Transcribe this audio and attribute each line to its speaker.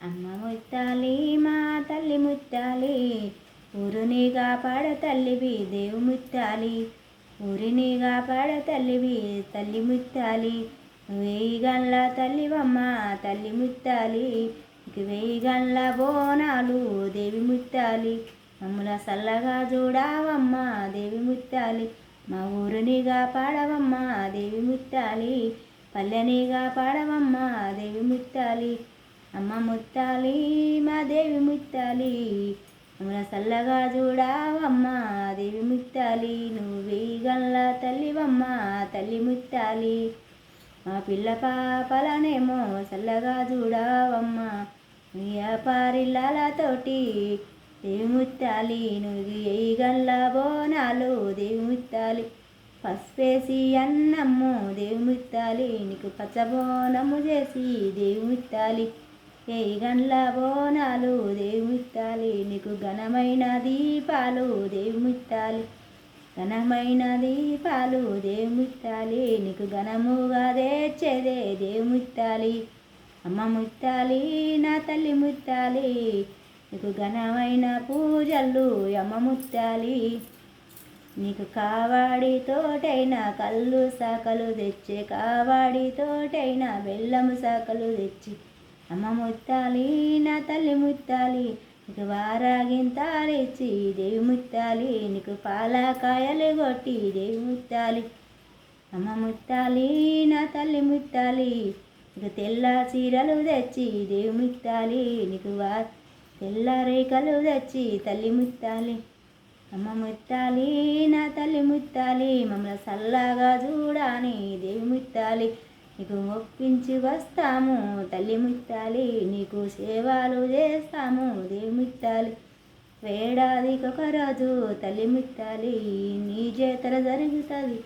Speaker 1: అమ్మ ముత్తాలి మా తల్లి ముత్తాలి, ఊరిని కాపాడ తల్లివి దేవు ముత్తాలి, ఊరిని కాపాడ తల్లివి తల్లి ముత్తాలి, వేయి గండ్ల తల్లివమ్మ తల్లి ముత్తాలి, వేయి గండ్ల బోనాలు దేవి ముత్తాలి, మమ్ముల సల్లగా చూడావమ్మ దేవి ముత్తాలి, మా ఊరిని కాపాడవమ్మ దేవి ముత్తాలి, పల్లెని కాపాడవమ్మ దేవి ముత్తాలి, అమ్మ ముత్తాలి మా దేవి ముత్తాలి, మమ్మల సల్లగా చూడావమ్మ దేవి ముత్తాలి, నువ్వు వేయి గండ్ల తల్లివమ్మ తల్లి ముత్తాలి, మా పిల్ల పాపలనేమో సల్లగా చూడావమ్మ వ్యాపారిళ్ళతోటి దేవి ముత్తాలి, నువ్వు వేయి గండ్ల బోనాలు దేవి ముత్తాలి, పసుపేసి అన్నమ్ము దేవి ముత్తాలి, నీకు పచ్చబోనము చేసి దేవి ముత్తాలి, వేయి గండ్ల బోనాలు దేవి ముత్తాలి, నీకు ఘనమైన దీపాలు దేవి ముత్తాలి, ఘనమైన దీపాలు దేవి ముత్తాలి, నీకు ఘనముగా తెచ్చేదే దేవి ముత్తాలి, అమ్మ ముత్తాలి నా తల్లి ముత్తాలి, నీకు ఘనమైన పూజలు అమ్మ ముత్తాలి, నీకు కావాడి తోటైన కళ్ళు సాకలు తెచ్చే కావాడి తోటైన బెల్లము సాకలు తెచ్చి అమ్మ ముత్తాలి నా తల్లి ముత్తాలి, నీకు వారాగింతాలిచ్చి దేవి ముత్తాలి, నీకు పాలకాయలు కొట్టి దేవి ముత్తాలి, అమ్మ ముత్తాలి నా తల్లి ముత్తాలి, నీకు తెల్ల చీరలు తెచ్చి దేవి ముత్తాలి, నీకు తెల్ల రేఖలు తెచ్చి తల్లి ముత్తాలి, అమ్మ ముత్తాలి నా తల్లి ముత్తాలి, మమ్మల్ని సల్లగా చూడాని దేవి ముత్తాలి, నీకు మొక్కించి వస్తాము తల్లి ముత్తాలి, నీకు సేవలు చేస్తాము దేవి ముత్తాలి, ఏడాదికి ఒక రోజు తల్లి ముత్తాలి నీ జాతర జరుగుతుంది.